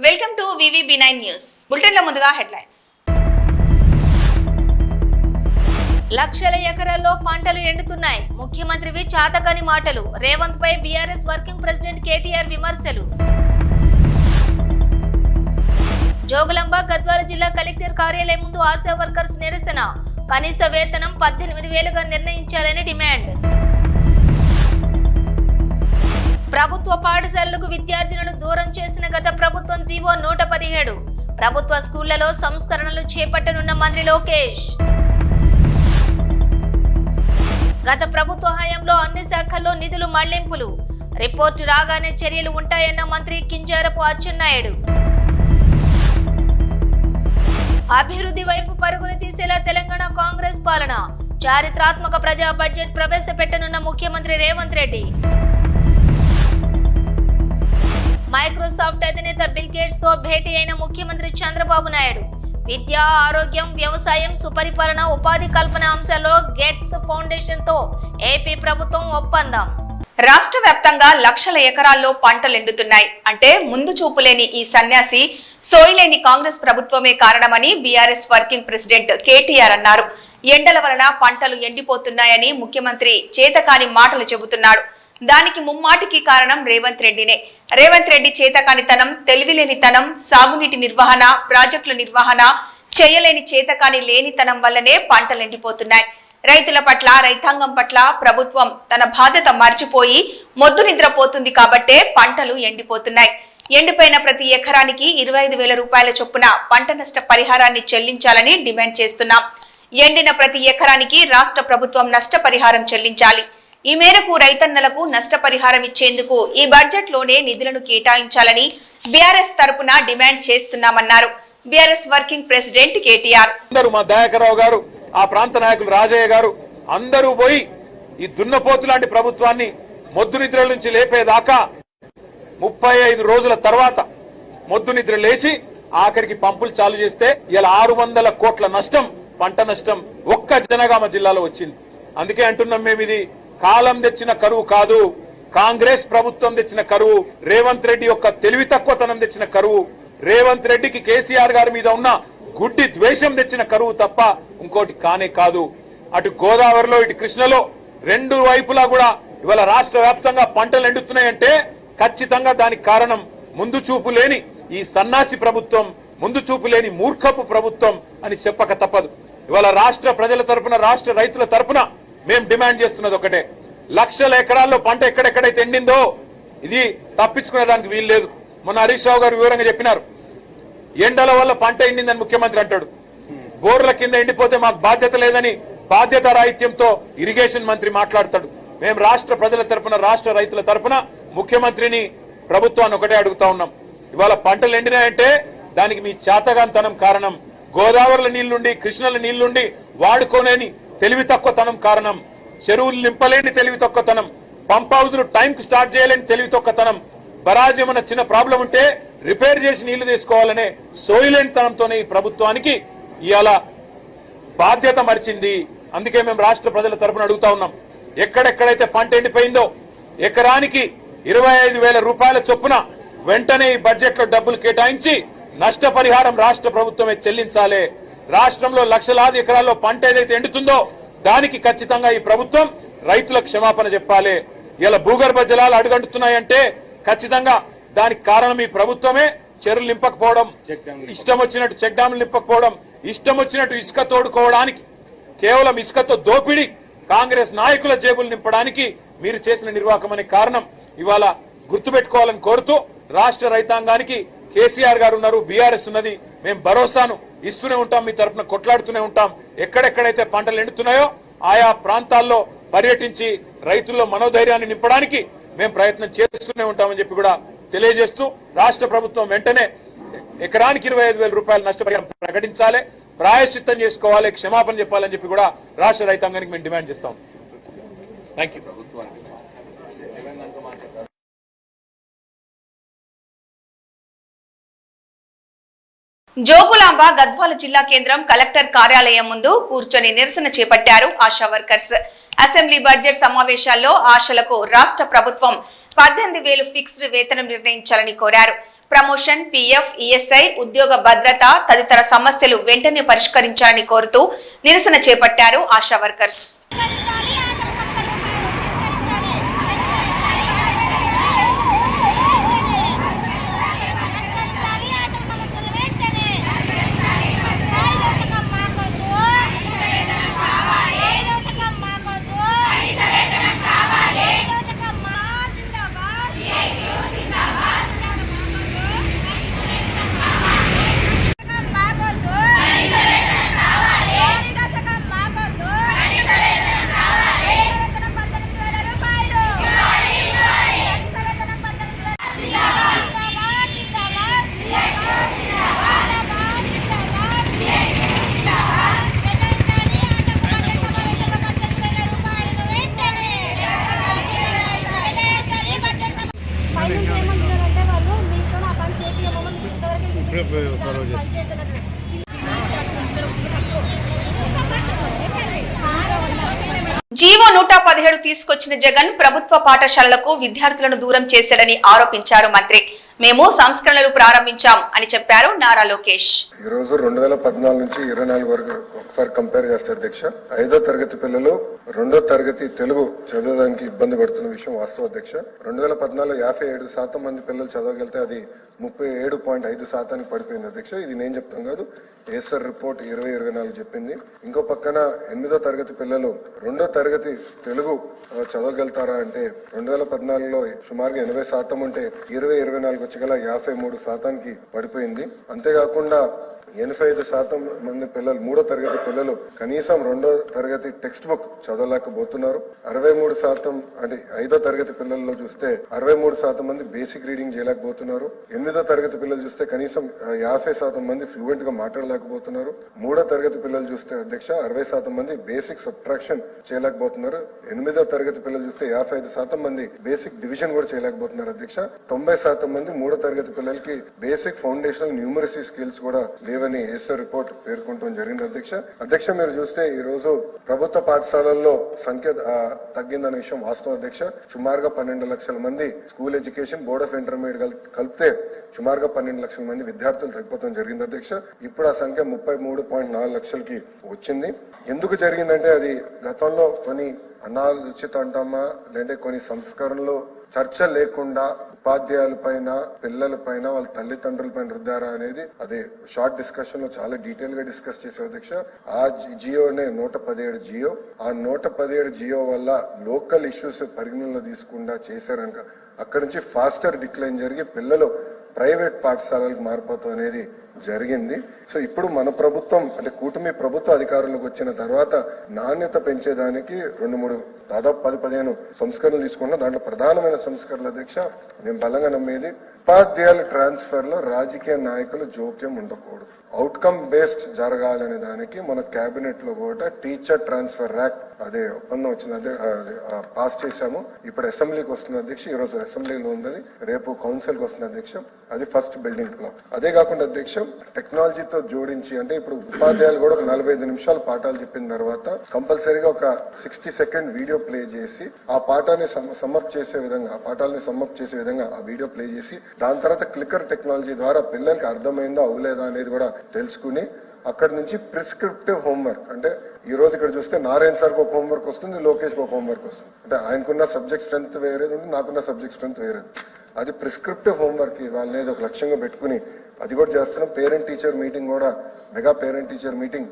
Welcome to VVB9 news. బులెటిన్లో ముందుగా headlines. లక్షల ఎకరాల్లో పంటలు ఎండుతున్నాయి. ముఖ్యమంత్రివి చాతకాని మాటలు. రేవంత్ పై బీఆర్ఎస్ వర్కింగ్ ప్రెసిడెంట్ కేటీఆర్ విమర్శలు. జోగులాంబ గద్వాల జిల్లా కలెక్టర్ కార్యాలయం ముందు ఆశా వర్కర్స్ నిరసన. కనీస వేతనం 18,000గా నిర్ణయించాలని డిమాండ్. ప్రభుత్వ పాఠశాలలకు విద్యార్థులను దూరం చేసిన గత ప్రభుత్వం జీవో 117. ప్రభుత్వ స్కూళ్లలో సంస్కరణలు చేపట్టనున్న మంత్రి లోకేష్. గత ప్రభుత్వ హయాంలో అన్ని శాఖల్లో నిధులు మళ్లింపులు. రిపోర్టు రాగానే చర్యలు ఉంటాయన్న మంత్రి కింజారపు అచ్చెన్నాయుడు. అభివృద్ధి వైపు పరుగులు తీసేలా తెలంగాణ కాంగ్రెస్ పాలన. చారిత్రాత్మక ప్రజా బడ్జెట్ ప్రవేశపెట్టనున్న ముఖ్యమంత్రి రేవంత్ రెడ్డి. మైక్రోసాఫ్ట్ అధినేత బిల్ గేట్స్ తో భేటీ అయిన ముఖ్యమంత్రి చంద్రబాబు నాయుడు. విద్య, ఆరోగ్యం, వ్యవసాయం, సుపరిపాలన, ఉపాధి కల్పన అంశాల్లో గేట్స్ ఫౌండేషన్ తో ఏపీ ప్రభుత్వం ఒప్పందం. రాష్ట్ర వ్యాప్తంగా లక్షల ఎకరాల్లో పంటలు ఎండుతున్నాయి. అంటే ముందు చూపులేని ఈ సన్యాసి సోయిలేని కాంగ్రెస్ ప్రభుత్వమే కారణమని బీఆర్ఎస్ వర్కింగ్ ప్రెసిడెంట్ కేటీఆర్ అన్నారు. ఎండల వలన పంటలు ఎండిపోతున్నాయని ముఖ్యమంత్రి చేతకాని మాటలు చెబుతున్నాడు. దానికి ముమ్మాటికి కారణం రేవంత్ రెడ్డినే. రేవంత్ రెడ్డి చేతకానితనం, తెలివిలేనితనం, సాగునీటి నిర్వహణ, ప్రాజెక్టుల నిర్వహణ చేయలేని చేతకాని లేనితనం వల్లనే పంటలు ఎండిపోతున్నాయి. రైతుల పట్ల, రైతాంగం పట్ల ప్రభుత్వం తన బాధ్యత మర్చిపోయి మొద్దు నిద్రపోతుంది కాబట్టే పంటలు ఎండిపోతున్నాయి. ఎండిపోయిన ప్రతి ఎకరానికి 25,000 రూపాయల చొప్పున పంట నష్ట పరిహారాన్ని చెల్లించాలని డిమాండ్ చేస్తున్నాం. ఎండిన ప్రతి ఎకరానికి రాష్ట్ర ప్రభుత్వం నష్టపరిహారం చెల్లించాలి. ఈ మేరకు రైతన్నలకు నష్టపరిహారం ఇచ్చేందుకు ఈ బడ్జెట్ లోనే నిధులను కేటాయించాలని బీఆర్ఎస్ తరపున డిమాండ్ చేస్తున్నామన్నారు. BRS working president KTR. మా దయాకర్రావు గారు, ఆ ప్రాంత నాయకులు రాజయ్య గారు అందరూ పోయి ఈ దున్నపోతు లాంటి ప్రభుత్వాన్ని మొద్దు నిద్ర నుంచి లేపేదాకా 35 రోజుల తర్వాత మొద్దు నిద్ర లేచి ఆఖరికి పంపులు చాలు చేస్తే ఇలా 600 కోట్ల నష్టం, పంట నష్టం ఒక్క జనగామ జిల్లాలో వచ్చింది. అందుకే అంటున్నాం, మేము ఇది కాలం తెచ్చిన కరువు కాదు, కాంగ్రెస్ ప్రభుత్వం తెచ్చిన కరువు, రేవంత్ రెడ్డి యొక్క తెలివి తక్కువతనం తెచ్చిన కరువు, రేవంత్ రెడ్డికి కేసీఆర్ గారి మీద ఉన్న గుడ్డి ద్వేషం తెచ్చిన కరువు తప్ప ఇంకోటి కానే కాదు. అటు గోదావరిలో, ఇటు కృష్ణలో రెండు వైపులా కూడా ఇవాళ రాష్ట్ర వ్యాప్తంగా పంటలు ఎండుతున్నాయంటే ఖచ్చితంగా దానికి కారణం ముందు చూపు లేని ఈ సన్నాసి ప్రభుత్వం, ముందు చూపు లేని మూర్ఖపు ప్రభుత్వం అని చెప్పక తప్పదు. ఇవాళ రాష్ట్ర ప్రజల తరపున, రాష్ట్ర రైతుల తరపున మేము డిమాండ్ చేస్తున్నది ఒకటే, లక్షల ఎకరాల్లో పంట ఎక్కడెక్కడైతే ఎండిందో ఇది తప్పించుకునేదానికి వీలు లేదు. మొన్న హరీష్ రావు గారు వివరంగా చెప్పినారు, ఎండల వల్ల పంట ఎండిందని ముఖ్యమంత్రి అంటాడు. బోర్ల కింద ఎండిపోతే మాకు బాధ్యత లేదని బాధ్యత రాహిత్యంతో ఇరిగేషన్ మంత్రి మాట్లాడతాడు. మేము రాష్ట్ర ప్రజల తరపున, రాష్ట్ర రైతుల తరపున ముఖ్యమంత్రిని, ప్రభుత్వాన్ని ఒకటే అడుగుతా ఉన్నాం. ఇవాళ పంటలు ఎండినాయంటే దానికి మీ చేతగాంతనం కారణం. గోదావరిలో నీళ్లుండి, కృష్ణల నీళ్లుండి వాడుకోలేని తెలివి తక్కువతనం కారణం. చెరువులు నింపలేని తెలివి తక్కువతనం, పంప్ హౌజులు టైంకి స్టార్ట్ చేయలేని తెలివి తక్కువతనం, బరాజ్ ఏమన్నా చిన్న ప్రాబ్లం ఉంటే రిపేర్ చేసి నీళ్లు తీసుకోవాలనే సోయిలేనితనంతోనే ఈ ప్రభుత్వానికి ఇవాళ బాధ్యత మరిచింది. అందుకే మేము రాష్ట్ర ప్రజల తరపున అడుగుతా ఉన్నాం, ఎక్కడెక్కడైతే పంట ఎండిపోయిందో ఎకరానికి 25,000 రూపాయల చొప్పున వెంటనే ఈ బడ్జెట్ లో డబ్బులు కేటాయించి నష్టపరిహారం రాష్ట్ర ప్రభుత్వమే చెల్లించాలి. రాష్ట్రంలో లక్షలాది ఎకరాల్లో పంట ఏదైతే ఎండుతుందో దానికి ఖచ్చితంగా ఈ ప్రభుత్వం రైతులకు క్షమాపణ చెప్పాలి. ఇలా భూగర్భ జలాలు అడుగంటున్నాయంటే ఖచ్చితంగా దానికి కారణం ఈ ప్రభుత్వమే. చెరువులు నింపకపోవడం, ఇష్టం వచ్చినట్టు చెక్ డ్యాములు నింపకపోవడం, ఇష్టం వచ్చినట్టు ఇసుక తోడుకోవడానికి, కేవలం ఇసుకతో దోపిడీ కాంగ్రెస్ నాయకుల జేబులు నింపడానికి మీరు చేసిన నిర్వాహకం అనే కారణం ఇవాళ గుర్తుపెట్టుకోవాలని కోరుతూ, రాష్ట్ర రైతాంగానికి కేసీఆర్ గారు ఉన్నారు, బీఆర్ఎస్ ఉన్నది, మేము భరోసాను ఇస్తూనే ఉంటాం, మీ తరఫున కొట్లాడుతూనే ఉంటాం. ఎక్కడెక్కడైతే పంటలు ఎండుతున్నాయో ఆయా ప్రాంతాల్లో పర్యటించి రైతుల్లో మనోధైర్యాన్ని నింపడానికి మేము ప్రయత్నం చేస్తూనే ఉంటామని చెప్పి కూడా తెలియజేస్తూ, రాష్ట్ర ప్రభుత్వం వెంటనే ఎకరానికి 25,000 రూపాయల నష్టపరిహారం ప్రకటించాలి, ప్రాయశ్చిత్తం చేసుకోవాలి, క్షమాపణ చెప్పాలని చెప్పి కూడా రాష్ట్ర రైతాంగానికి మేము డిమాండ్ చేస్తాం. Thank you. జోగులాంబ గద్వాల జిల్లా కేంద్రం కలెక్టర్ కార్యాలయం ముందు కూర్చొని నిరసన చేపట్టారు ఆశా వర్కర్స్. అసెంబ్లీ బడ్జెట్ సమావేశాల్లో ఆశలకు రాష్ట్ర ప్రభుత్వం 18,000 ఫిక్స్డ్ వేతనం నిర్ణయించాలని కోరారు. ప్రమోషన్, పీఎఫ్, ఈఎస్ఐ, ఉద్యోగ భద్రత తదితర సమస్యలు వెంటనే పరిష్కరించాలని కోరుతూ నిరసన చేపట్టారు ఆశా వర్కర్స్. జీవో 117 తీసుకొచ్చిన జగన్ ప్రభుత్వ పాఠశాలలకు విద్యార్థులను దూరం చేశాడని ఆరోపించారు మంత్రి. మేము సంస్కరణలు ప్రారంభించాం అని చెప్పారు నారా లోకేష్. ఈ రోజు 2014 నుంచి 24 వరకు ఒకసారి కంపేర్ చేస్తే అధ్యక్ష, 5వ తరగతి పిల్లలు 2వ తరగతి తెలుగు చదవడానికి ఇబ్బంది పడుతున్న విషయం వాస్తవ అధ్యక్ష. 2014 57% మంది పిల్లలు చదవగలిగితే అది 37.5% పడిపోయింది అధ్యక్ష. ఇది నేను చెప్తాం కాదు, ఏసర్ రిపోర్ట్ 2024 చెప్పింది. ఇంకో పక్కన 8వ తరగతి పిల్లలు 2వ తరగతి తెలుగు చదవగలుగుతారా అంటే 2014లో సుమారుగా 80% ఉంటే 2024 వచ్చగల 53%కి పడిపోయింది. అంతేకాకుండా 85% మంది పిల్లలు 3వ తరగతి పిల్లలు కనీసం 2వ తరగతి టెక్స్ట్ బుక్ చదవలేకపోతున్నారు. 63% అంటే 5వ తరగతి పిల్లల్లో చూస్తే 63% మంది బేసిక్ రీడింగ్ చేయలేకపోతున్నారు. 8వ తరగతి పిల్లలు చూస్తే కనీసం 50% మంది ఫ్లూయెంట్ గా మాట్లాడలేకపోతున్నారు. 3వ తరగతి పిల్లలు చూస్తే అధ్యక్ష 60% మంది బేసిక్ సబ్ట్రాక్షన్ చేయలేకపోతున్నారు. 8వ తరగతి పిల్లలు చూస్తే 55% మంది బేసిక్ డివిజన్ కూడా చేయలేకపోతున్నారు అధ్యక్ష. 90% మంది 3వ తరగతి పిల్లలకి బేసిక్ ఫౌండేషనల్ న్యూమరసీ స్కిల్స్ కూడా లేవని ఏసర్ రిపోర్ట్ పేర్కొనడం జరిగింది అధ్యక్ష. మీరు చూస్తే ఈ రోజు ప్రభుత్వ పాఠశాలల్లో సంఖ్య తగ్గిందనే విషయం వాస్తవం అధ్యక్ష. సుమారుగా 12 లక్షల మంది school education, board of intermediate కలిపితే సుమారుగా 12 లక్షల మంది విద్యార్థులు తగ్గిపోవడం జరిగింది అధ్యక్ష. ఇప్పుడు ఆ సంఖ్య 33.4 లక్షలకి వచ్చింది. ఎందుకు జరిగిందంటే అది గతంలో కొన్ని అనాలోచిత అంటామా లేదంటే కొన్ని సంస్కరణలు చర్చ లేకుండా ఉపాధ్యాయుల పైన, పిల్లల పైన, వాళ్ళ తల్లిదండ్రుల పైన రుద్దారా అనేది అది షార్ట్ డిస్కషన్ లో చాలా డీటెయిల్ గా డిస్కస్ చేసే అధ్యక్ష. ఆ జియోనే 117 జియో. ఆ 117 జియో వల్ల లోకల్ ఇష్యూస్ పరిగణనలో తీసుకుండా చేశారనక అక్కడి నుంచి ఫాస్టర్ డిక్లైన్ జరిగి పిల్లలు ప్రైవేట్ పాఠశాలలకు మారిపోతాం అనేది జరిగింది. సో ఇప్పుడు మన ప్రభుత్వం అంటే కూటమి ప్రభుత్వ అధికారంలోకి వచ్చిన తర్వాత నాణ్యత పెంచేదానికి 2-3 దాదాపు 10-15 సంస్కరణలు తీసుకున్నా. దాంట్లో ప్రధానమైన సంస్కరణల అధ్యక్ష నేను బలంగా నమ్మేది ఉపాధ్యాయుల ట్రాన్స్ఫర్ లో రాజకీయ నాయకులు జోక్యం ఉండకూడదు. అవుట్కమ్ బేస్డ్ జరగాలనే దానికి మన కేబినెట్ లో కూడా టీచర్ ట్రాన్స్ఫర్ యాక్ట్ అదే ఒప్పందం వచ్చింది, అదే పాస్ చేశాము. ఇప్పుడు అసెంబ్లీకి వస్తుంది అధ్యక్ష. ఈ రోజు అసెంబ్లీలో ఉంది, రేపు కౌన్సిల్ కి వస్తుంది అధ్యక్ష. అది ఫస్ట్ బిల్డింగ్ బ్లాక్. అదే కాకుండా అధ్యక్ష టెక్నాలజీతో జోడించి అంటే ఇప్పుడు ఉపాధ్యాయులు కూడా ఒక 45 నిమిషాలు పాఠాలు చెప్పిన తర్వాత కంపల్సరీగా ఒక 60 సెకండ్ వీడియో ప్లే చేసి ఆ పాఠాన్ని సమ్మప్ చేసే విధంగా, ఆ పాఠాలని సమ్మప్ చేసే విధంగా ఆ వీడియో ప్లే చేసి దాని తర్వాత క్లిక్కర్ టెక్నాలజీ ద్వారా పిల్లలకి అర్థమైందా అవులేదా అనేది కూడా తెలుసుకుని అక్కడి నుంచి ప్రిస్క్రిప్టివ్ హోంవర్క్ అంటే ఈ రోజు ఇక్కడ చూస్తే నారాయణ సార్కి ఒక హోంవర్క్ వస్తుంది, లోకేష్కి ఒక హోంవర్క్ వస్తుంది. అంటే ఆయనకున్న సబ్జెక్ట్ స్ట్రెంత్ వేరేది ఉంటుంది, నాకున్న సబ్జెక్ట్ స్ట్రెంత్ వేరేది. అది ప్రిస్క్రిప్టివ్ హోంవర్క్ వాళ్ళనేది ఒక లక్ష్యంగా పెట్టుకుని అది కూడా చేస్తున్నాం. పేరెంట్ టీచర్ మీటింగ్ కూడా మెగా పేరెంట్ టీచర్ మీటింగ్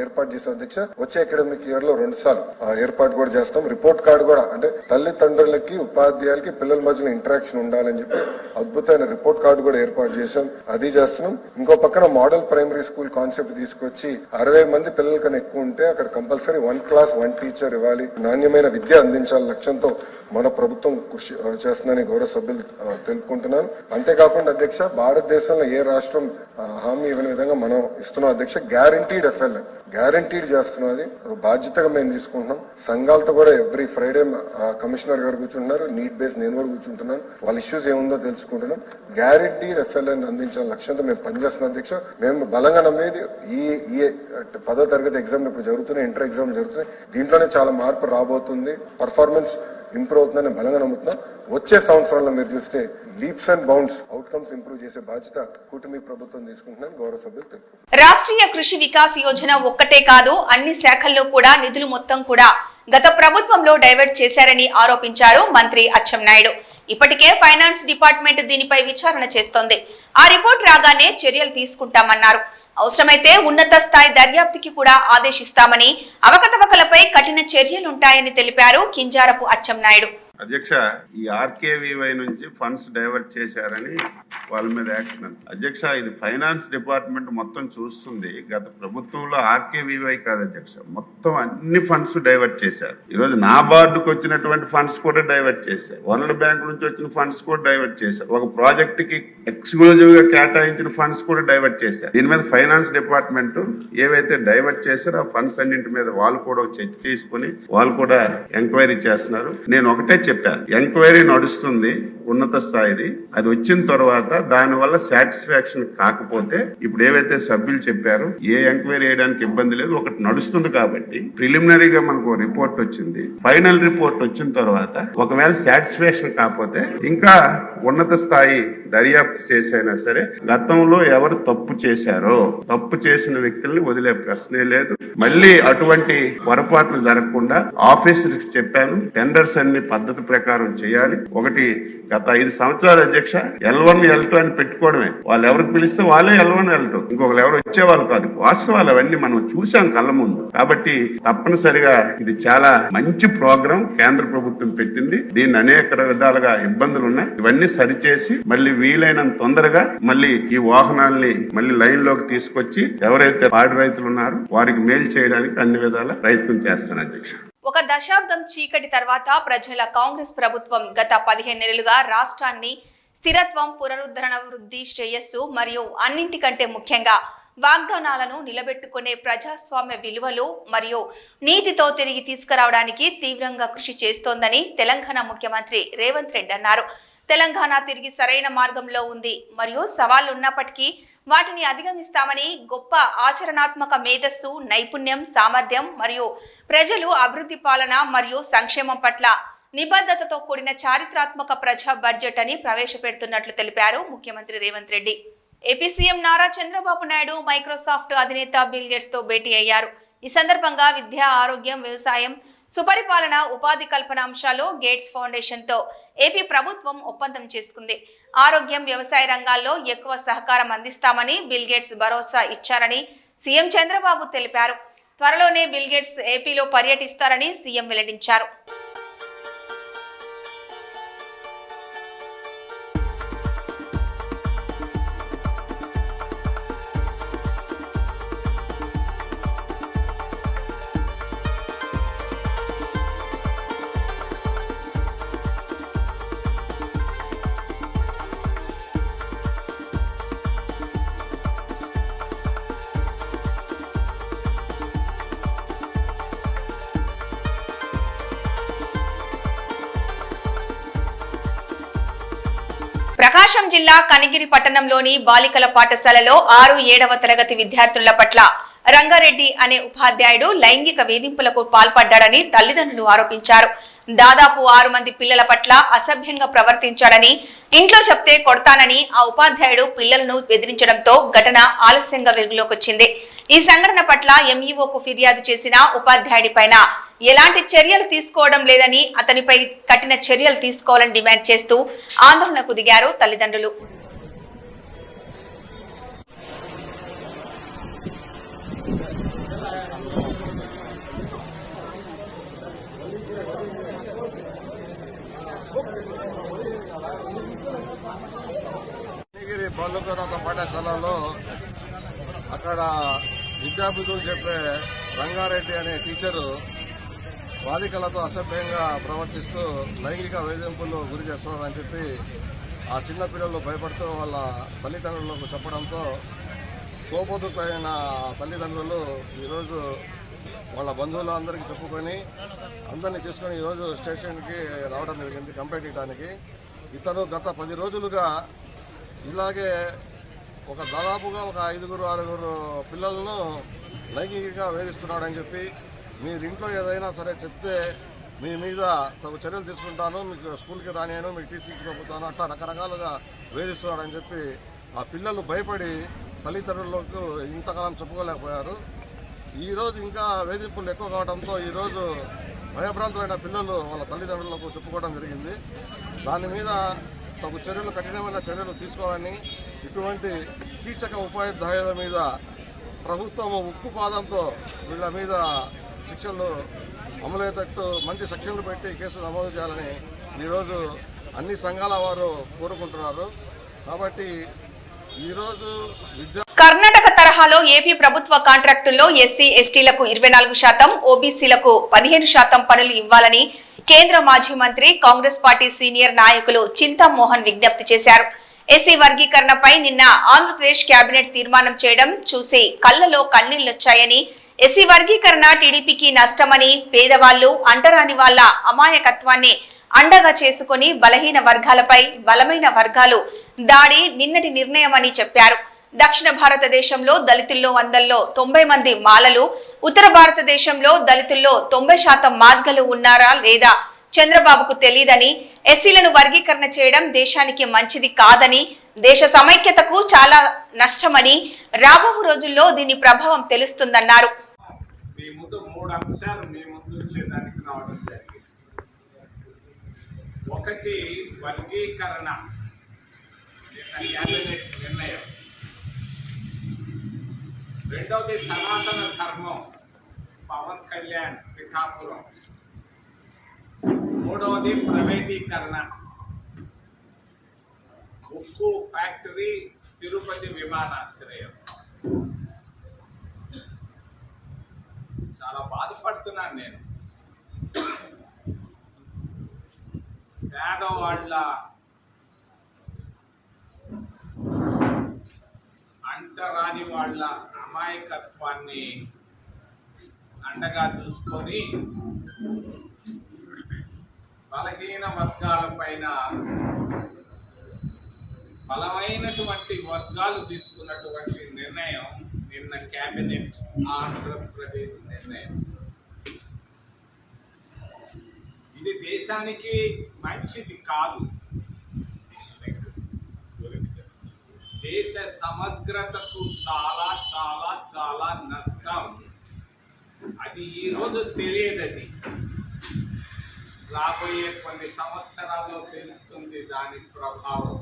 ఏర్పాటు చేస్తాం అధ్యక్ష. వచ్చే అకాడమిక్ ఇయర్ లో 2 సార్లు ఏర్పాటు కూడా చేస్తాం. రిపోర్ట్ కార్డు కూడా అంటే తల్లిదండ్రులకి ఉపాధ్యాయులకి పిల్లల మధ్యలో ఇంటరాక్షన్ ఉండాలని చెప్పి అద్భుతమైన రిపోర్ట్ కార్డు కూడా ఏర్పాటు చేశాం, అది చేస్తున్నాం. ఇంకో పక్కన మోడల్ ప్రైమరీ స్కూల్ కాన్సెప్ట్ తీసుకొచ్చి 60 మంది పిల్లల కన్నా ఎక్కువ ఉంటే అక్కడ కంపల్సరీ 1 క్లాస్ 1 టీచర్ ఇవ్వాలి, నాణ్యమైన విద్య అందించాలి లక్ష్యంతో మన ప్రభుత్వం కృషి చేస్తుందని గౌరవ సభ్యులు తెలుపుకుంటున్నాను. అంతేకాకుండా అధ్యక్ష భారతదేశంలో ఏ రాష్ట్రం హామీ ఇవ్వని విధంగా మనం ఇస్తున్నాం అధ్యక్ష. గ్యారంటీడ్ ఎఫ్ఎల్ఎన్ గ్యారంటీడ్ చేస్తున్నాం, అది బాధ్యతగా మేము తీసుకుంటున్నాం. సంఘాలతో కూడా ఎవ్రీ ఫ్రైడే కమిషనర్ గారు కూర్చుంటున్నారు, నీట్ బేస్ నేను కూడా కూర్చుంటున్నాను, వాళ్ళ ఇష్యూస్ ఏముందో తెలుసుకుంటున్నాం. గ్యారంటీడ్ ఎఫ్ఎల్ఎన్ అందించాలని లక్ష్యంతో మేము పనిచేస్తున్నాం అధ్యక్ష. మేము బలంగా నమ్మేది ఈ 10వ తరగతి ఎగ్జామ్ ఇప్పుడు జరుగుతున్నాయి, ఇంటర్ ఎగ్జామ్ జరుగుతున్నాయి, దీంట్లోనే చాలా మార్పు రాబోతుంది. పర్ఫార్మెన్స్ ఇంప్రూవ్ అవుతుందని బలంగా నమ్ముతున్నాం. వచ్చే సంవత్సరంలో మీరు చూస్తే leaps and bounds outcomes improve చేసే బాధ్యత కూటమి ప్రభుత్వం తీసుకుంటుందని గౌరవ సభ్యులు తెలుపు. రాష్ట్రీయ కృషి వికాస్ యోజన ఒక్కటే కాదు, అన్ని శాఖల్లో కూడా నిధులు మొత్తం కూడా గత ప్రభుత్వంలో డైవర్ట్ చేశారని ఆరోపించారు మంత్రి అచ్చెన్నాయుడు. ఇప్పటికే ఫైనాన్స్ డిపార్ట్మెంట్ దీనిపై విచారణ చేస్తోంది. ఆ రిపోర్ట్ రాగానే చర్యలు తీసుకుంటామన్నారు. అవసరమైతే ఉన్నత స్థాయి దర్యాప్తుకి కూడా ఆదేశిస్తామని, అవకతవకలపై కఠిన చర్యలుంటాయని తెలిపారు కింజారపు అచ్చెన్నాయుడు. అధ్యక్ష, ఈ ఆర్కేవీవై నుంచి ఫండ్స్ డైవర్ట్ చేశారని వాళ్ళ మీద యాక్షన్. అధ్యక్ష, ఇది ఫైనాన్స్ డిపార్ట్మెంట్ మొత్తం చూస్తుంది. గత ప్రభుత్వంలో ఆర్కేవీవై కాదు అధ్యక్ష, మొత్తం అన్ని ఫండ్స్ డైవర్ట్ చేశారు. ఈరోజు నాబార్డుకు వచ్చినటువంటి ఫండ్స్ కూడా డైవర్ట్ చేశారు. వరల్డ్ బ్యాంక్ నుంచి వచ్చిన ఫండ్స్ కూడా డైవర్ట్ చేశారు. ఒక ప్రాజెక్ట్ కి ఎక్స్క్లూజివ్ గా కేటాయించిన ఫండ్స్ కూడా డైవర్ట్ చేశారు. దీని మీద ఫైనాన్స్ డిపార్ట్మెంట్ ఏవైతే డైవర్ట్ చేశారో ఆ ఫండ్స్ అన్నింటి మీద వాళ్ళు కూడా చర్చ తీసుకుని వాళ్ళు కూడా ఎంక్వైరీ చేస్తున్నారు. నేను ఒకటే చెప్పాను, ఎంక్వైరీ నడుస్తుంది ఉన్నత స్థాయిది. అది వచ్చిన తర్వాత దానివల్ల సాటిస్ఫాక్షన్ కాకపోతే ఇప్పుడు ఏవైతే సభ్యులు చెప్పారో ఏ ఎంక్వైరీ చేయడానికి ఇబ్బంది లేదు, ఒకటి నడుస్తుంది కాబట్టి ప్రిలిమినరీగా మనకు రిపోర్ట్ వచ్చింది. ఫైనల్ రిపోర్ట్ వచ్చిన తర్వాత ఒకవేళ సాటిస్ఫాక్షన్ కాకపోతే ఇంకా ఉన్నత స్థాయి దర్యాప్తు చేసైనా సరే గతంలో ఎవరు తప్పు చేశారో తప్పు చేసిన వ్యక్తుల్ని వదిలే ప్రశ్నే లేదు. మళ్ళీ అటువంటి పొరపాట్లు జరగకుండా ఆఫీసర్కి చెప్పాను, టెండర్స్ అన్ని పద్ధతి ప్రకారం చేయాలి. ఒకటి గత 5 సంవత్సరాల అధ్యక్ష L1 L2 అని పెట్టుకోవడమే. వాళ్ళు ఎవరికి పిలిస్తే వాళ్ళే L1 L2, ఇంకొకరు ఎవరు వచ్చేవాళ్ళు కాదు. వాస్తవాలు అవన్నీ మనం చూసాం కళ్ళ ముందు. కాబట్టి తప్పనిసరిగా ఇది చాలా మంచి ప్రోగ్రాం కేంద్ర ప్రభుత్వం పెట్టింది. దీన్ని అనేక విధాలుగా ఇబ్బందులు ఉన్నాయి. ఇవన్నీ సరిచేసి మళ్ళీ వీలైనంత తొందరగా మళ్ళీ ఈ వాహనాల్ని మళ్ళీ లైన్ లోకి తీసుకొచ్చి ఎవరైతే పాడి రైతులు ఉన్నారో వారికి మేలు చేయడానికి అన్ని విధాల ప్రయత్నం చేస్తాను అధ్యక్ష. ఒక దశాబ్దం చీకటి తర్వాత ప్రజల కాంగ్రెస్ ప్రభుత్వం గత 15 నెలలుగా రాష్ట్రాన్ని స్థిరత్వం, పునరుద్ధరణ, వృద్ధి, శ్రేయస్సు మరియు అన్నింటికంటే ముఖ్యంగా వాగ్దానాలను నిలబెట్టుకునే ప్రజాస్వామ్య విలువలు మరియు నీతితో తిరిగి తీసుకురావడానికి తీవ్రంగా కృషి చేస్తోందని తెలంగాణ ముఖ్యమంత్రి రేవంత్ రెడ్డి అన్నారు. తెలంగాణ తిరిగి సరైన మార్గంలో ఉంది మరియు సవాళ్లు ఉన్నప్పటికీ వాటిని అధిగమిస్తామని, గొప్ప ఆచరణాత్మక మేధస్సు, నైపుణ్యం, సామర్థ్యం మరియు ప్రజలు అభివృద్ధి, పాలన మరియు సంక్షేమం పట్ల నిబద్ధతతో కూడిన చారిత్రాత్మక ప్రజా బడ్జెట్ అని ప్రవేశపెడుతున్నట్లు తెలిపారు ముఖ్యమంత్రి Revanth Reddy. AP CM Nara Chandrababu Naidu Microsoft అధినేత బిల్ గేట్స్ తో భేటీ అయ్యారు. ఈ సందర్భంగా విద్య, ఆరోగ్యం, వ్యవసాయం, సుపరిపాలన, ఉపాధి కల్పన అంశాల్లో గేట్స్ ఫౌండేషన్ తో ఏపీ ప్రభుత్వం ఒప్పందం చేసుకుంది. ఆరోగ్యం, వ్యవసాయ రంగాల్లో ఎక్కువ సహకారం అందిస్తామని బిల్ గేట్స్ భరోసా ఇచ్చారని సీఎం చంద్రబాబు తెలిపారు. త్వరలోనే బిల్ గేట్స్ ఏపీలో పర్యటిస్తారని సీఎం వెల్లడించారు. ప్రకాశం జిల్లా కనిగిరి పట్టణంలోని బాలికల పాఠశాలలో 6-7వ తరగతి విద్యార్థుల పట్ల రంగారెడ్డి అనే ఉపాధ్యాయుడు లైంగిక వేధింపులకు పాల్పడ్డాడని తల్లిదండ్రులు ఆరోపించారు. దాదాపు 6 మంది పిల్లల పట్ల అసభ్యంగా ప్రవర్తించాడని, ఇంట్లో చెప్తే కొడతానని ఆ ఉపాధ్యాయుడు పిల్లలను బెదిరించడంతో ఘటన ఆలస్యంగా వెలుగులోకి వచ్చింది. ఈ సంఘటన పట్ల ఎంఈఓకు ఫిర్యాదు చేసిన ఉపాధ్యాయుడి పైన ఎలాంటి చర్యలు తీసుకోవడం లేదని, అతనిపై కఠిన చర్యలు తీసుకోవాలని డిమాండ్ చేస్తూ ఆందోళనకు దిగారు తల్లిదండ్రులు. బాలుకరత పాఠశాలలో అక్కడ విద్యార్థులు చెప్పే రంగారెడ్డి అనే టీచరు బాలికలతో అసభ్యంగా ప్రవర్తిస్తూ లైంగిక వేధింపులు గురి చేస్తున్నారని చెప్పి ఆ చిన్న పిల్లలు భయపడుతూ వాళ్ళ తల్లిదండ్రులకు చెప్పడంతో కోపోతులైన తల్లిదండ్రులు ఈరోజు వాళ్ళ బంధువులందరికీ చెప్పుకొని అందరినీ తీసుకొని ఈరోజు స్టేషన్కి రావడం జరిగింది కంప్లైంట్ ఇవ్వడానికి. ఇతను గత 10 రోజులుగా ఇలాగే దాదాపుగా 5-6 పిల్లలను లైంగికంగా వేధిస్తున్నాడని చెప్పి మీరు ఇంట్లో ఏదైనా సరే చెప్తే మీ మీద తగు చర్యలు తీసుకుంటాను, మీకు స్కూల్కి రానియను, మీకు టీసీ పంపుతాను, అట్లా రకరకాలుగా వేధిస్తున్నాడని చెప్పి ఆ పిల్లలు భయపడి తల్లిదండ్రులకు ఇంతకాలం చెప్పుకోలేకపోయారు. ఈరోజు ఇంకా వేధింపులు ఎక్కువ కావడంతో ఈరోజు భయభ్రాంతులైన పిల్లలు వాళ్ళ తల్లిదండ్రులకు చెప్పుకోవడం జరిగింది. దాని మీద తగు చర్యలు, కఠినమైన చర్యలు తీసుకోవాలని, ఇటువంటి కీచక ఉపాధ్యాయుల మీద ప్రభుత్వం ఉక్కు పాదంతో వీళ్ళ మీద శిక్షలు అమలయ్యేటట్టు మంచి సెక్షన్లు పెట్టి కేసులు నమోదు చేయాలని ఈరోజు అన్ని సంఘాల వారు కోరుకుంటున్నారు. కాబట్టి ఈరోజు కర్ణాటక తరహాలో ఏపీ ప్రభుత్వ కాంట్రాక్టుల్లో ఎస్సీ ఎస్టీలకు 24%, ఓబీసీలకు 15% పనులు ఇవ్వాలని కేంద్ర మాజీ మంత్రి, కాంగ్రెస్ పార్టీ సీనియర్ నాయకులు చింతామోహన్ విజ్ఞప్తి చేశారు. ఎస్సీ వర్గీకరణపై నిన్న ఆంధ్రప్రదేశ్ కేబినెట్ తీర్మానం చేయడం చూసి కళ్లలో కన్నీళ్లొచ్చాయని, ఎస్సీ వర్గీకరణ టీడీపీకి నష్టమని, పేదవాళ్లు, అంటరాని వాళ్ల అమాయకత్వాన్ని అండగా చేసుకుని బలహీన వర్గాలపై బలమైన వర్గాలు దాడి నిన్నటి నిర్ణయమని చెప్పారు. దక్షిణ భారతదేశంలో దళితుల్లో 100లో 90 మంది మాలలు, ఉత్తర భారతదేశంలో దళితుల్లో 90% మాదిగలు ఉన్నారా లేదా చంద్రబాబుకు తెలియదని, ఎస్సీలను వర్గీకరణ చేయడం దేశానికి మంచిది కాదని, దేశ సమైక్యతకు చాలా నష్టమని, రాబో రోజుల్లో దీని ప్రభావం తెలుస్తుందన్నారు. మీ ముందు 3 అంశాలు మీ ముందు వచ్చేదానికి రావడం జరిగింది. ఒకటి వర్గీకరణ క్యాబినెట్ నిర్ణయం, రెండవది సనాతన ధర్మం పవన్ కళ్యాణ్ పిఠాపురం, మూడవది ప్రైవేటీకరణ ఉక్కు ఫ్యాక్టరీ తిరుపతి విమానాశ్రయం. చాలా బాధపడుతున్నాను నేను. పేదవాళ్ళ అంటరాని వాళ్ళ అమాయకత్వాన్ని అండగా చూసుకొని బలహీన వర్గాల పైన బలమైనటువంటి వర్గాలు తీసుకున్నటువంటి నిర్ణయం నిన్న కేబినెట్ ఆంధ్రప్రదేశ్ నిర్ణయం. ఇది దేశానికి మంచిది కాదు, దేశ సమగ్రతకు చాలా చాలా చాలా నష్టం. అది ఈరోజు తెలియదది, రాబోయే కొన్ని సంవత్సరాల్లో తెలుస్తుంది దాని ప్రభావం.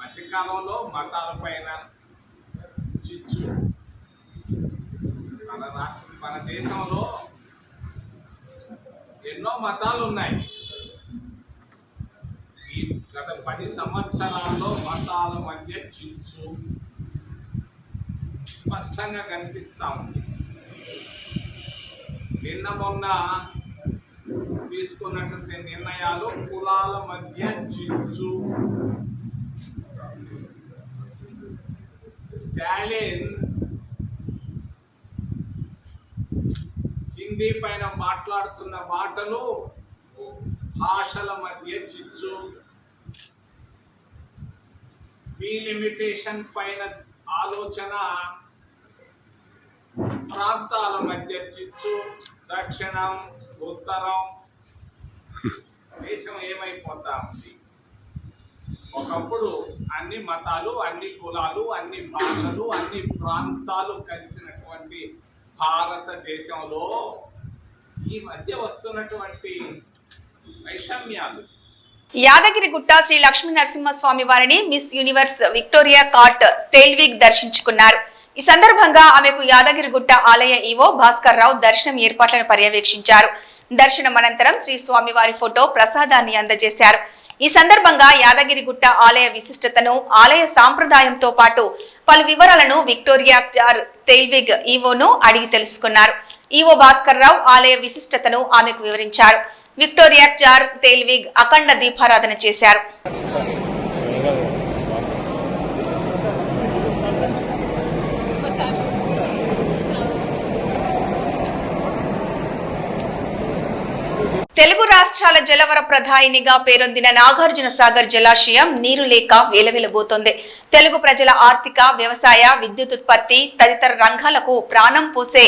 మధ్యకాలంలో మతాలపైన చిచ్చు, మన దేశంలో ఎన్నో మతాలు ఉన్నాయి. ఈ గత 10 సంవత్సరాల్లో మతాల మధ్య చిచ్చు స్పష్టంగా కనిపిస్తా ఉంది. నిన్న మొన్న తీసుకున్నటువంటి నిర్ణయాలు కులాల మధ్య చిచ్చు. స్టాలిన్ హిందీ పైన మాట్లాడుతున్న మాటలు భాషల మధ్య చిచ్చు. డీలిమిటేషన్ పైన ఆలోచన ప్రాంతాల మధ్య చిచ్చు. దక్షిణం, ఉత్తరం, దేశం ఏమైపోతా ఉంది. ఒకప్పుడు అన్ని మతాలు, అన్ని కులాలు, అన్ని భాషలు, అన్ని ప్రాంతాలు కలిసినటువంటి భారతదేశంలో ఈ మధ్య వస్తున్నటువంటి వైషమ్యాలు. యాదగిరిగుట్ట శ్రీ లక్ష్మీ నరసింహస్వామి వారిని మిస్ యూనివర్స్ విక్టోరియా కాట్ తేల్విగ్ దర్శించుకున్నారు. ఈ సందర్భంగా ఆమెకు యాదగిరిగుట్ట ఆలయ ఈవో భాస్కర్ రావు దర్శనం ఏర్పాట్లను పర్యవేక్షించారు. దర్శనం అనంతరం శ్రీ స్వామివారి ఫోటో ప్రసాదాన్ని అందజేశారు. ఈ సందర్భంగా యాదగిరిగుట్ట ఆలయ విశిష్టతను, ఆలయ సాంప్రదాయంతో పాటు పలు వివరాలను విక్టోరియా తేల్విగ్ ఈవోను అడిగి తెలుసుకున్నారు. ఈవో భాస్కర్ రావు ఆలయ విశిష్టతను ఆమెకు వివరించారు. విక్టోరియా తేల్విగ్ అఖండ దీపారాధన చేశారు. తెలుగు రాష్ట్రాల జలవర ప్రధాయినిగా పేరొందిన నాగార్జున సాగర్ జలాశయం నీరు లేక వేలవేలబోతోంది. తెలుగు ప్రజల ఆర్థిక, వ్యవసాయ, విద్యుత్ ఉత్పత్తి తదితర రంగాలకు ప్రాణం పోసే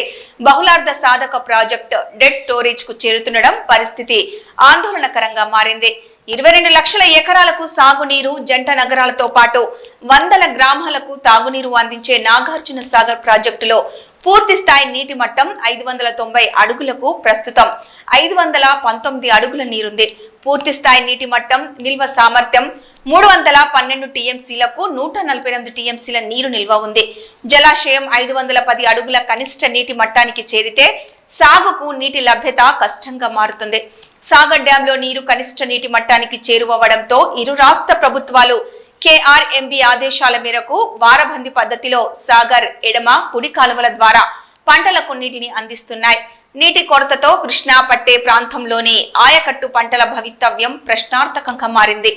బహుళార్థ సాధక ప్రాజెక్టు డెడ్ స్టోరేజ్ కు చేరుతుండడం పరిస్థితి ఆందోళనకరంగా మారింది. 22 లక్షల ఎకరాలకు సాగునీరు, జంట నగరాలతో పాటు వందల గ్రామాలకు తాగునీరు అందించే నాగార్జున సాగర్ ప్రాజెక్టులో పూర్తి స్థాయి నీటి మట్టం 590 అడుగులకు ప్రస్తుతం 519 అడుగుల నీరుంది. పూర్తి స్థాయి నీటి మట్టం నిల్వ సామర్థ్యం 312 టీఎంసీలకు 148 టీఎంసీల నీరు నిల్వ ఉంది. జలాశయం 510 అడుగుల కనిష్ట నీటి మట్టానికి చేరితే సాగుకు నీటి లభ్యత కష్టంగా మారుతుంది. సాగర్ డ్యాంలో నీరు కనిష్ట నీటి మట్టానికి చేరువవడంతో ఇరు రాష్ట్ర ప్రభుత్వాలు కేఆర్ఎంబీ ఆదేశాల మేరకు వారబంది పద్ధతిలో సాగర్ ఎడమ, కుడి కాలువల ద్వారా పంటలకు నీటిని అందిస్తున్నాయి. నీటి కొరతతో కృష్ణా పట్టే ప్రాంతంలోని ఆయకట్టు పంటల భవితవ్యం ప్రశ్నార్థకంగా మారింది.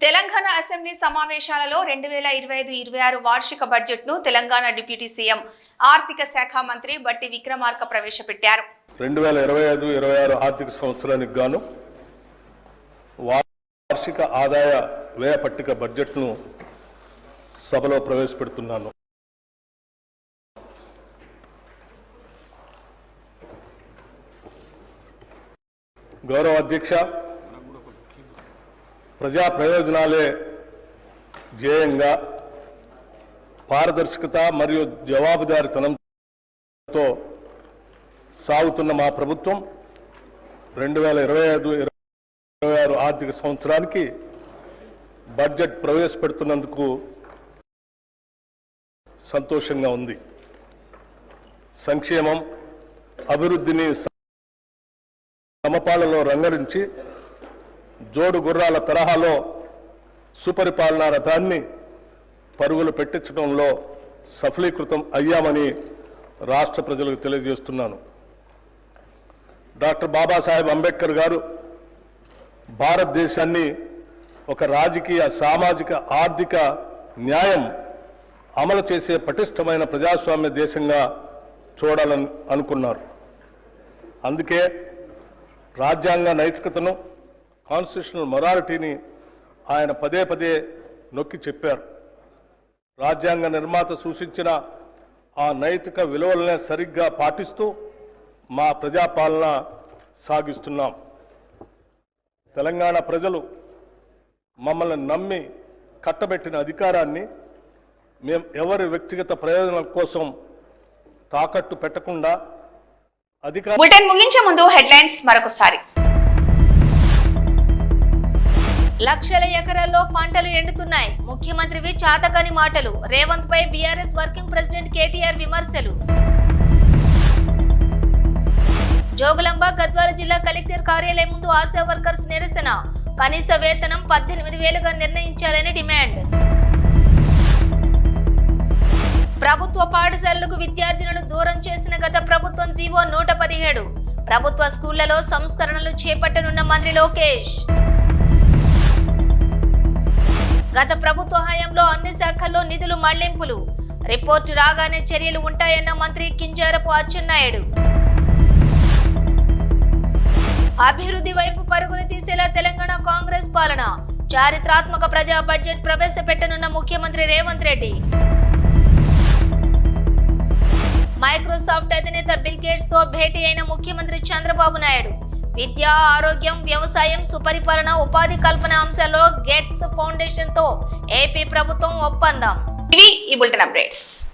తెలంగాణ అసెంబ్లీ సమావేశాలలో 2025-26 వార్షిక బడ్జెట్ను తెలంగాణ డిప్యూటీ సీఎం ఆర్థిక శాఖ మంత్రి బట్టి విక్రమార్క ప్రవేశపెట్టారు. 2025-26 ఆర్థిక సంవత్సరానికి గాను వార్షిక ఆదాయ వ్యయ పట్టిక బడ్జెట్ను సభలో ప్రవేశపెడుతున్నాను. గౌరవ అధ్యక్ష, ప్రజా ప్రయోజనాలే ధ్యేయంగా పారదర్శకత మరియు జవాబుదారీతనంతో సాగుతున్న మా ప్రభుత్వం 2025-26 ఆర్థిక సంవత్సరానికి బడ్జెట్ ప్రవేశపెడుతున్నందుకు సంతోషంగా ఉంది. సంక్షేమం, అభివృద్ధిని సమపాలలో రంగరించి జోడు గుర్రాల తరహాలో సుపరిపాలనా రథాన్ని పరుగులు పెట్టించడంలో సఫలీకృతం అయ్యామని రాష్ట్ర ప్రజలకు తెలియజేస్తున్నాను. డాక్టర్ బాబాసాహెబ్ అంబేద్కర్ గారు భారతదేశాన్ని ఒక రాజకీయ, సామాజిక, ఆర్థిక న్యాయం అమలు చేసే పటిష్టమైన ప్రజాస్వామ్య దేశంగా చూడాలని అనుకున్నారు. అందుకే రాజ్యాంగ నైతికతను, కాన్స్టిట్యూషనల్ మొరాలిటీని ఆయన పదే పదే నొక్కి చెప్పారు. రాజ్యాంగ నిర్మాత సూచించిన ఆ నైతిక విలువలనే సరిగ్గా పాటిస్తూ మా ప్రజాపాలన సాగిస్తున్నాం. తెలంగాణ ప్రజలు మమ్మల్ని నమ్మి కట్టబెట్టిన అధికారాన్ని మేము ఎవరి వ్యక్తిగత ప్రయోజనాల కోసం తాకట్టు పెట్టకుండా బులెటిన్ ముగించే ముందు హెడ్లైన్స్ మరొకసారి. లక్షల ఎకరాల్లో పంటలు ఎండుతున్నాయి. ముఖ్యమంత్రివి చాతకాని మాటలు. రేవంత్ పై బీఆర్ఎస్ వర్కింగ్ ప్రెసిడెంట్ కేటీఆర్ విమర్శలు. జోగులాంబ గద్వాల జిల్లా కలెక్టర్ కార్యాలయం ముందు ఆశా వర్కర్స్ నిరసన. కనీస వేతనం 18,000గా నిర్ణయించాలని డిమాండ్. ప్రభుత్వ పాఠశాలలకు విద్యార్థులను దూరం చేసిన గత ప్రభుత్వం జీవో 117. ప్రభుత్వ స్కూళ్లలో సంస్కరణలు చేపట్టనున్న మంత్రి లోకేష్. గత ప్రభుత్వ హయాంలో అన్ని శాఖల్లో నిధులు మళ్లింపులు. రిపోర్టు రాగానే చర్యలు ఉంటాయన్న మంత్రి కింజారపు అచ్చెన్నాయుడు. అభివృద్ధి వైపు పరుగులు తీసేలా తెలంగాణ కాంగ్రెస్ పాలన. చారిత్రాత్మక ప్రజా బడ్జెట్ ప్రవేశపెట్టనున్న ముఖ్యమంత్రి రేవంత్ రెడ్డి. మైక్రోసాఫ్ట్ అధినేత బిల్ గేట్స్ తో భేటీ అయిన ముఖ్యమంత్రి చంద్రబాబు నాయుడు. విద్య, ఆరోగ్యం, వ్యవసాయం, సుపరిపాలన, ఉపాధి కల్పన అంశాల్లో గేట్స్ ఫౌండేషన్ తో ఏపీ ప్రభుత్వం ఒప్పందం. ఇవి ఈ బులెటిన్ అప్డేట్స్.